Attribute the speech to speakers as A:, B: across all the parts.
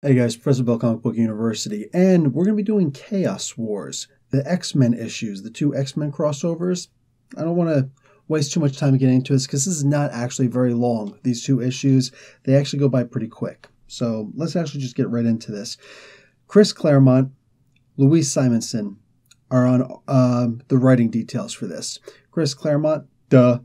A: Hey guys, Professor Bill, Comic Book University, and we're going to be doing Chaos Wars, the X-Men issues, the two X-Men crossovers. I don't want to waste too much time getting into this because this is not actually very long, these two issues. They actually go by pretty quick. So let's actually just get right into this. Chris Claremont, Louise Simonson are on the writing details for this. Chris Claremont, duh,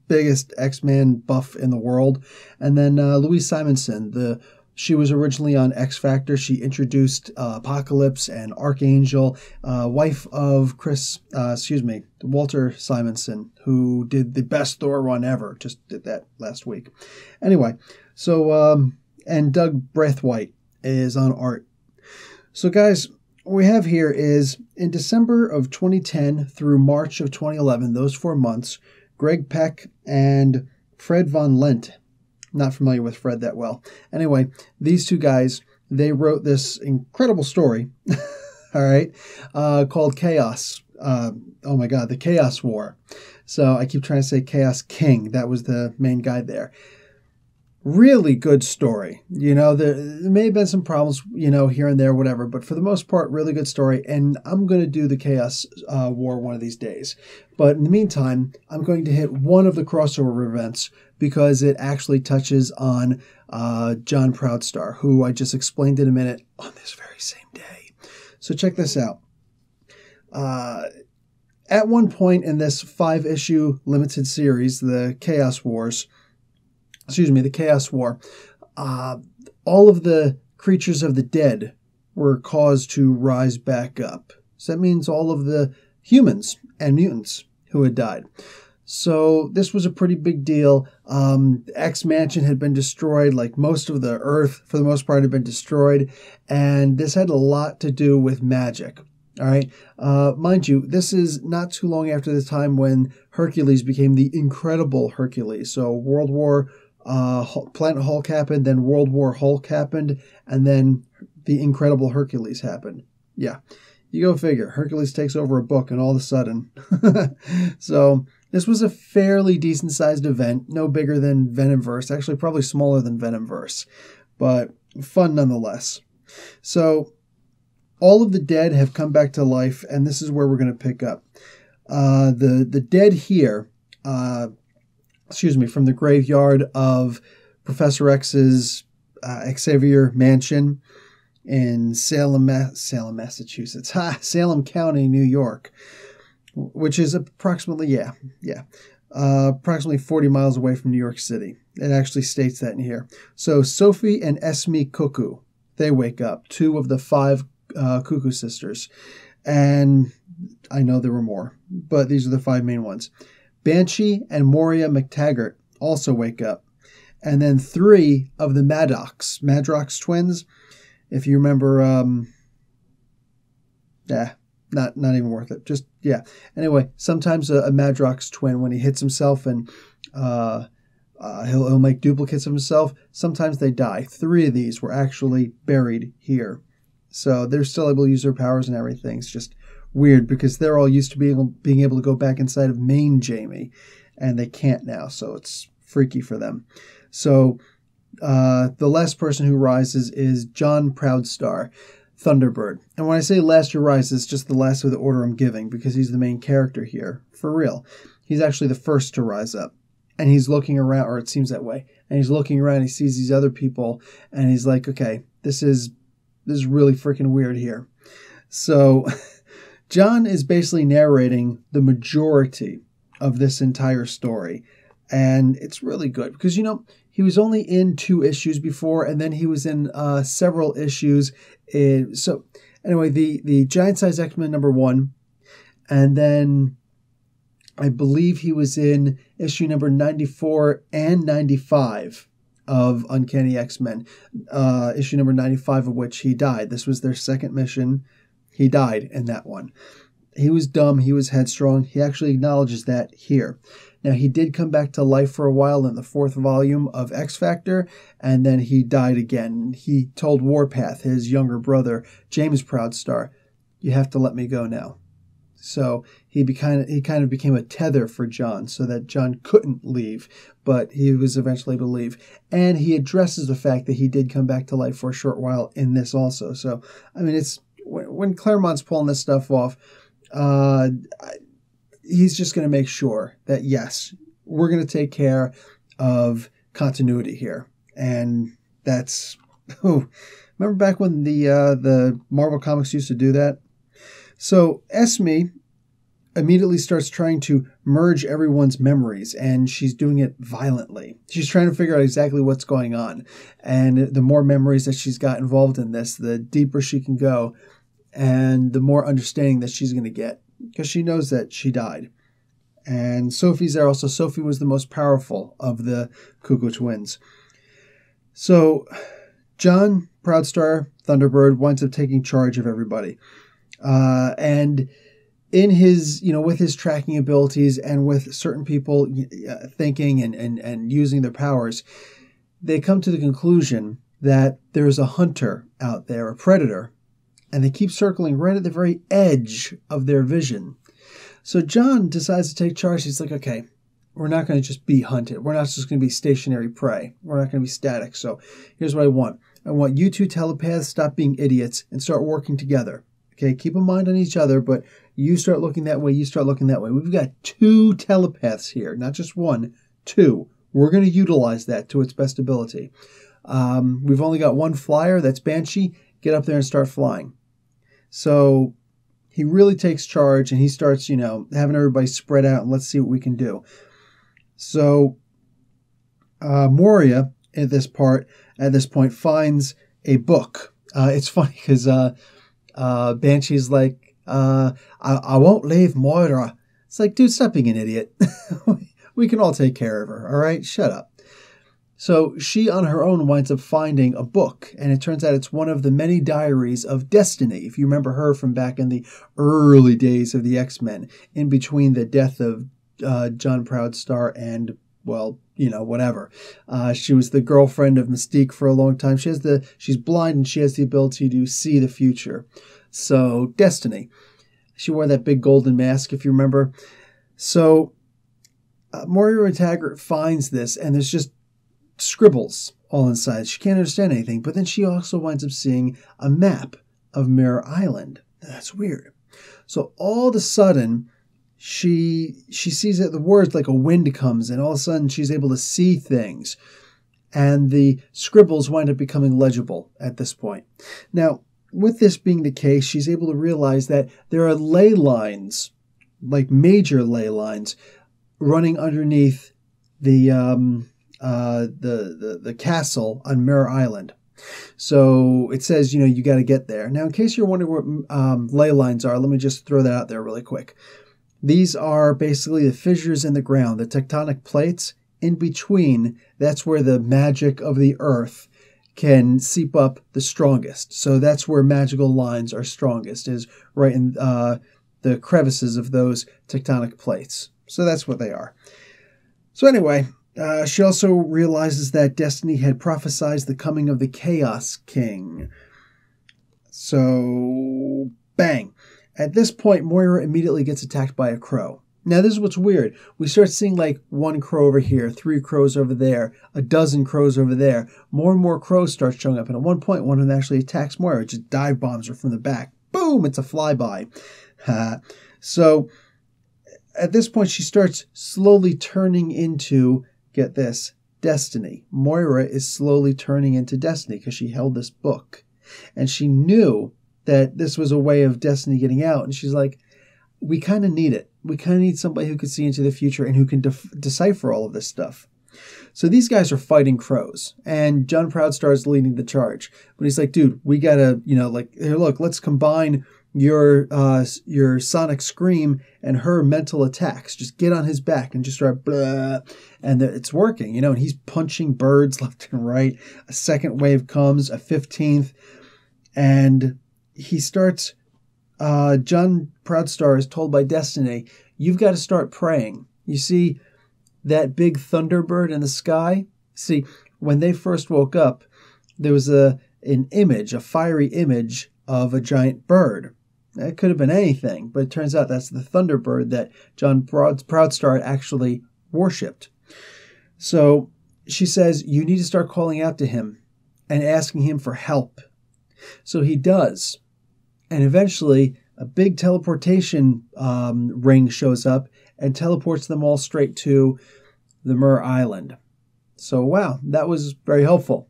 A: biggest X-Men buff in the world. And then Louise Simonson, she was originally on X Factor. She introduced Apocalypse and Archangel, wife of Walter Simonson, who did the best Thor run ever. Just did that last week. Anyway, so, and Doug Braithwaite is on art. So guys, what we have here is in December of 2010 through March of 2011, those 4 months, Greg Peck and Fred Von Lent. Not familiar with Fred that well. Anyway, these two guys, they wrote this incredible story, all right, called Chaos. Oh my God, the Chaos War. So I keep trying to say Chaos King. That was the main guy there. Really good story. You know, there may have been some problems, you know, here and there, whatever, but for the most part, really good story. And I'm going to do the Chaos War one of these days. But in the meantime, I'm going to hit one of the crossover events because it actually touches on John Proudstar, who I just explained in a minute on this very same day. So check this out. At one point in this 5-issue limited series, the Chaos War, all of the creatures of the dead were caused to rise back up. So that means all of the humans and mutants who had died. So this was a pretty big deal. X Mansion had been destroyed, like most of the Earth, for the most part, had been destroyed. And this had a lot to do with magic. All right. Mind you, this is not too long after the time when Hercules became the Incredible Hercules. So World War Planet Hulk happened, then World War Hulk happened, and then the Incredible Hercules happened. Yeah, you go figure. Hercules takes over a book, and all of a sudden. So this was a fairly decent-sized event, no bigger than Venomverse, actually probably smaller than Venomverse, but fun nonetheless. So all of the dead have come back to life, and this is where we're going to pick up. The dead here... from the graveyard of Professor X's Xavier Mansion in Salem, Massachusetts. Salem County, New York, which is approximately, approximately 40 miles away from New York City. It actually states that in here. So Sophie and Esme Cuckoo, they wake up, 2 of the 5 Cuckoo sisters. And I know there were more, but these are the 5 main ones. Banshee and Moria McTaggart also wake up. And then 3 of the Madrox twins. If you remember, not even worth it. Just, yeah. Anyway, sometimes a Madrox twin, when he hits himself and he'll make duplicates of himself, sometimes they die. 3 of these were actually buried here. So they're still able to use their powers and everything. It's just weird because they're all used to being able to go back inside of main Jamie, and they can't now, so it's freaky for them. So the last person who rises is John Proudstar, Thunderbird. And when I say last who rises, it's just the last of the order I'm giving because he's the main character here, for real. He's actually the first to rise up, and he's looking around, or it seems that way, and he's looking around, he sees these other people, and he's like, okay, this is really freaking weird here. So... John is basically narrating the majority of this entire story, and it's really good because, you know, he was only in 2 issues before, and then he was in several issues. So anyway, the Giant Size X-Men #1, and then I believe he was in issue number 94 and 95 of Uncanny X-Men, issue number 95 of which he died. This was their second mission. He died in that one. He was dumb. He was headstrong. He actually acknowledges that here. Now, he did come back to life for a while in the 4th volume of X Factor, and then he died again. He told Warpath, his younger brother, James Proudstar, you have to let me go now. So he kind of became a tether for John so that John couldn't leave, but he was eventually able to leave. And he addresses the fact that he did come back to life for a short while in this also. So, I mean, it's when Claremont's pulling this stuff off, he's just going to make sure that, yes, we're going to take care of continuity here. And that's, remember back when the Marvel Comics used to do that? So Esme immediately starts trying to merge everyone's memories, and she's doing it violently. She's trying to figure out exactly what's going on. And the more memories that she's got involved in this, the deeper she can go, and the more understanding that she's going to get, because she knows that she died. And Sophie's there also. Sophie was the most powerful of the Cuckoo twins. So John Proudstar Thunderbird winds up taking charge of everybody. And in his, with his tracking abilities and with certain people thinking and using their powers, they come to the conclusion that there's a hunter out there, a predator, and they keep circling right at the very edge of their vision. So John decides to take charge. He's like, okay, we're not going to just be hunted. We're not just going to be stationary prey. We're not going to be static. So here's what I want. I want you two telepaths stop being idiots and start working together. Okay, keep a mind on each other, but you start looking that way, you start looking that way. We've got 2 telepaths here, not just 1, 2. We're going to utilize that to its best ability. We've only got 1 flyer, that's Banshee. Get up there and start flying. So he really takes charge, and he starts, having everybody spread out, and let's see what we can do. So Moria, at this point, finds a book. It's funny because Banshee's like, I won't leave Moira. It's like, dude, stop being an idiot. We can all take care of her, all right? Shut up. So she, on her own, winds up finding a book, and it turns out it's one of the many diaries of Destiny. If you remember her from back in the early days of the X-Men, in between the death of John Proudstar and, well, whatever. She was the girlfriend of Mystique for a long time. She's blind, and she has the ability to see the future. So, Destiny. She wore that big golden mask, if you remember. So, Moira Taggart finds this, and there's just scribbles all inside. She can't understand anything, but then she also winds up seeing a map of Mirror Island. That's weird. So, all of a sudden, she sees that the words like a wind comes, and all of a sudden she's able to see things. And the scribbles wind up becoming legible at this point. Now, with this being the case, she's able to realize that there are ley lines, like major ley lines, running underneath the castle on Mirror Island. So it says, you got to get there. Now, in case you're wondering what ley lines are, let me just throw that out there really quick. These are basically the fissures in the ground, the tectonic plates in between. That's where the magic of the earth can seep up the strongest. So that's where magical lines are strongest, is right in the crevices of those tectonic plates. So that's what they are. So anyway, she also realizes that Destiny had prophesied the coming of the Chaos King. So, bang. At this point, Moira immediately gets attacked by a crow. Now, this is what's weird. We start seeing like 1 crow over here, 3 crows over there, a dozen crows over there. More and more crows start showing up. And at one point, one of them actually attacks Moira. It just dive bombs her from the back. Boom! It's a flyby. So, at this point, she starts slowly turning into, get this, Destiny. Moira is slowly turning into Destiny because she held this book. And she knew that this was a way of Destiny getting out. And she's like, we kind of need it. We kind of need somebody who can see into the future and who can decipher all of this stuff. So these guys are fighting crows, and John Proudstar is leading the charge. But he's like, dude, we got to, here, look, let's combine your sonic scream and her mental attacks. Just get on his back and just start blah. And it's working, and he's punching birds left and right. A second wave comes, a 15th, and he starts, John Proudstar is told by Destiny, you've got to start praying. You see that big thunderbird in the sky? See, when they first woke up, there was an image, a fiery image of a giant bird. It could have been anything, but it turns out that's the Thunderbird that John Proudstar actually worshipped. So she says, you need to start calling out to him and asking him for help. So he does. And eventually, a big teleportation ring shows up and teleports them all straight to the Myrrh Island. So, wow, that was very helpful.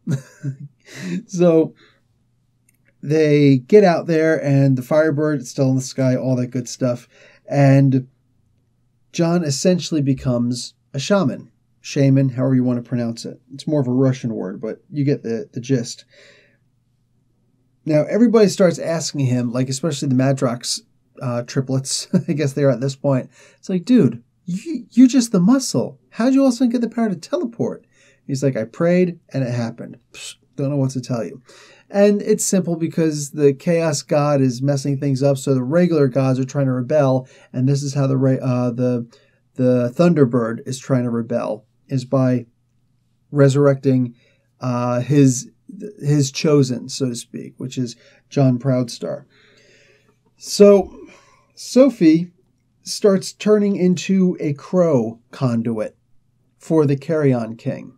A: So they get out there, and the Firebird is still in the sky, all that good stuff. And John essentially becomes a shaman, however you want to pronounce it. It's more of a Russian word, but you get the gist. Now, everybody starts asking him, like especially the Madrox triplets, I guess they are at this point. It's like, dude, you're just the muscle. How'd you also get the power to teleport? He's like, I prayed, and it happened. Psh, don't know what to tell you. And it's simple because the Chaos God is messing things up, so the regular gods are trying to rebel, and this is how the Thunderbird is trying to rebel, is by resurrecting his chosen, so to speak, which is John Proudstar. So Sophie starts turning into a crow conduit for the Carrion King.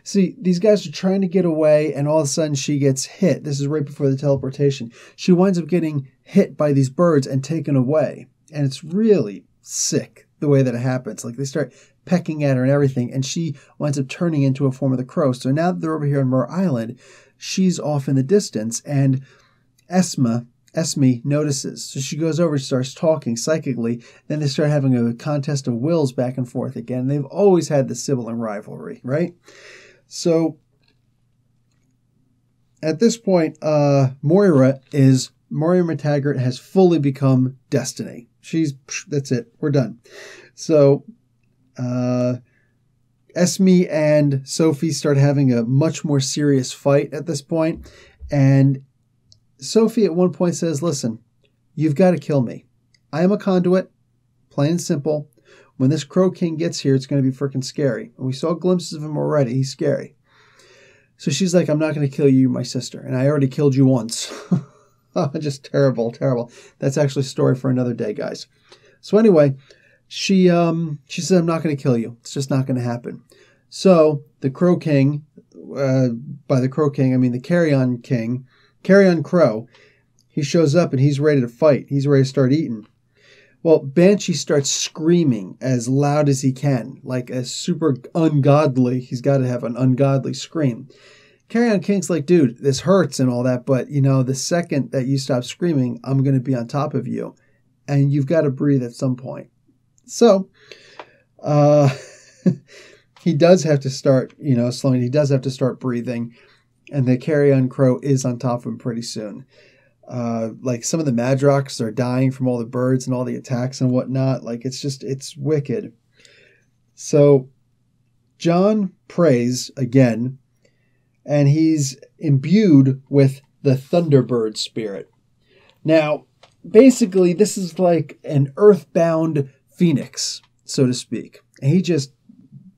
A: See, these guys are trying to get away, and all of a sudden she gets hit. This is right before the teleportation. She winds up getting hit by these birds and taken away. And it's really sick the way that it happens. Like, they start pecking at her and everything, and she winds up turning into a form of the crow. So now that they're over here on Myrrh Island, she's off in the distance, and Esme notices. So she goes over and starts talking psychically. Then they start having a contest of wills back and forth again. They've always had the sibling rivalry, right? So at this point, Moira McTaggart has fully become Destiny. That's it. We're done. So Esme and Sophie start having a much more serious fight at this point, and Sophie at one point says, listen, you've got to kill me. I am a conduit, plain and simple. When this Crow King gets here, it's going to be freaking scary. And we saw glimpses of him already. He's scary. So she's like, I'm not going to kill you, my sister. And I already killed you once. Oh, just terrible, terrible. That's actually a story for another day, guys. So anyway, she said, I'm not going to kill you. It's just not going to happen. So the Crow King, by the Crow King, I mean the Carrion Crow, he shows up and he's ready to fight. He's ready to start eating. Well, Banshee starts screaming as loud as he can, like a super ungodly. He's got to have an ungodly scream. Carrion King's like, dude, this hurts and all that, but the second that you stop screaming, I'm going to be on top of you, and you've got to breathe at some point. So, he does have to start, slowing. He does have to start breathing. And the Carrion Crow is on top of him pretty soon. Like some of the Madrox are dying from all the birds and all the attacks and whatnot. Like it's wicked. So John prays again, and he's imbued with the Thunderbird spirit. Now, basically, this is like an earthbound phoenix, so to speak. And he just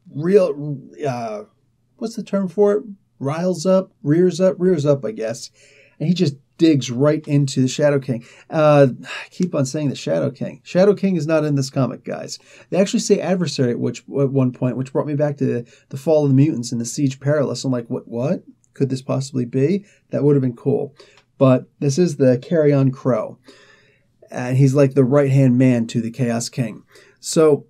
A: what's the term for it? Rears up, I guess. And he just digs right into the Shadow King. I keep on saying the Shadow King. Shadow King is not in this comic, guys. They actually say adversary at one point, which brought me back to the Fall of the Mutants and the Siege Perilous. I'm like, what could this possibly be? That would have been cool. But this is the Carrion Crow. And he's like the right-hand man to the Chaos King. So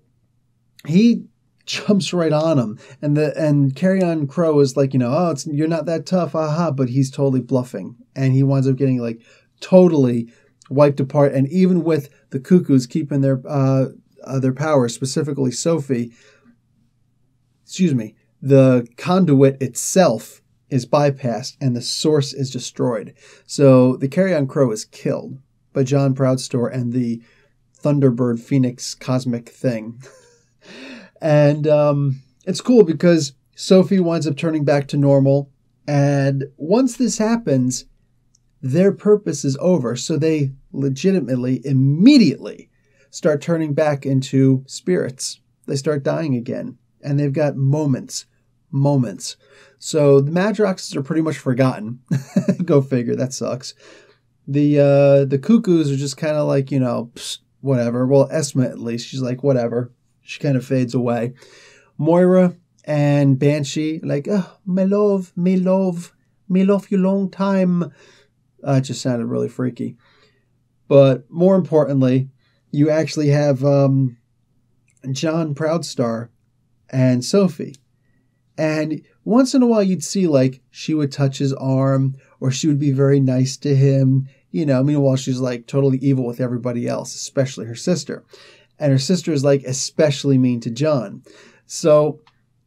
A: he jumps right on him, and Carrion Crow is like, you're not that tough, aha, but he's totally bluffing, and he winds up getting like totally wiped apart. And even with the Cuckoos keeping their power, specifically Sophie, the conduit itself is bypassed and the source is destroyed. So the Carrion Crow is killed by John Proudstar and the Thunderbird Phoenix cosmic thing. And it's cool because Sophie winds up turning back to normal. And once this happens, their purpose is over. So they legitimately, immediately start turning back into spirits. They start dying again. And they've got moments. So the Madroxes are pretty much forgotten. Go figure, that sucks. The Cuckoos are just kind of like, psst, whatever. Well, Esma at least, she's like, whatever. She kind of fades away. Moira and Banshee, like, oh, my love, you long time. It just sounded really freaky. But more importantly, you actually have John Proudstar and Sophie. And once in a while you'd see like she would touch his arm or she would be very nice to him. Meanwhile she's like totally evil with everybody else, especially her sister. And her sister is like especially mean to John. So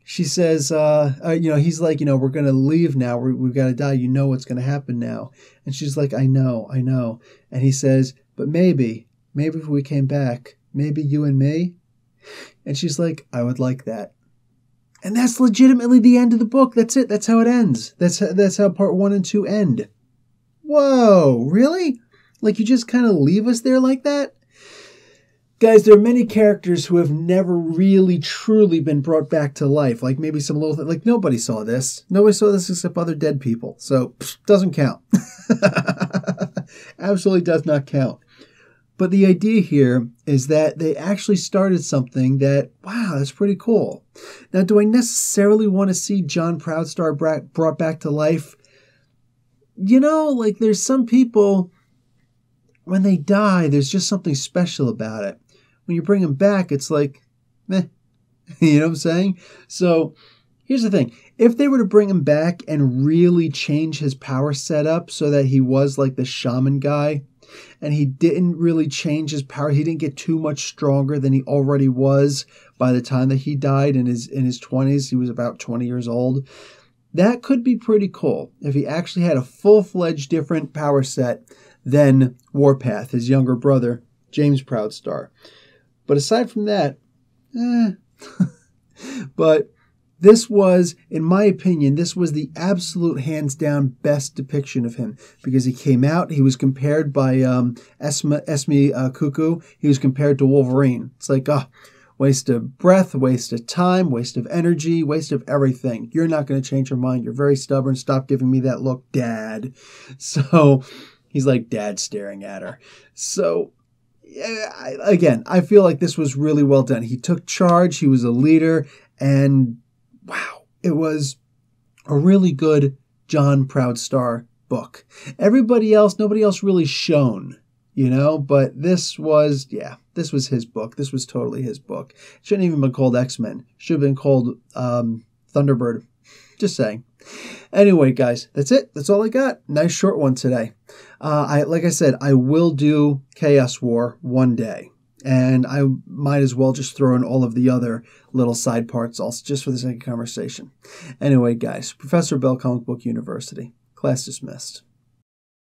A: she says, he's like, we're going to leave now. We've got to die. You know what's going to happen now. And she's like, I know. And he says, but maybe if we came back, maybe you and me. And she's like, I would like that. And that's legitimately the end of the book. That's it. That's how it ends. That's how part 1 and 2 end. Whoa, really? Like you just kind of leave us there like that? Guys, there are many characters who have never really truly been brought back to life. Like maybe some little thing. Like nobody saw this. Nobody saw this except other dead people. So, doesn't count. Absolutely does not count. But the idea here is that they actually started something that, wow, that's pretty cool. Now, do I necessarily want to see John Proudstar brought back to life? Like there's some people, when they die, there's just something special about it. When you bring them back, it's like, meh. You know what I'm saying? So here's the thing. If they were to bring him back and really change his power setup so that he was like the shaman guy, and he didn't really change his power, he didn't get too much stronger than he already was by the time that he died in his 20s, he was about 20 years old, that could be pretty cool if he actually had a full-fledged different power set than Warpath, his younger brother, James Proudstar. But aside from that, But this was, in my opinion, this was the absolute hands-down best depiction of him because he came out, he was compared by Esme Cuckoo, he was compared to Wolverine. It's like, waste of breath, waste of time, waste of energy, waste of everything. You're not going to change your mind. You're very stubborn. Stop giving me that look, Dad. So he's like dad staring at her. So I feel like this was really well done. He took charge. He was a leader. And wow, it was a really good John Proudstar book. Nobody else really shone, but this was his book. This was totally his book. It shouldn't even been called X-Men. Should have been called Thunderbird. Just saying. Anyway, guys, that's it. That's all I got. Nice short one today. Like I said, I will do Chaos War one day. And I might as well just throw in all of the other little side parts also, just for the sake of conversation. Anyway, guys, Professor Bell, Comic Book University. Class dismissed.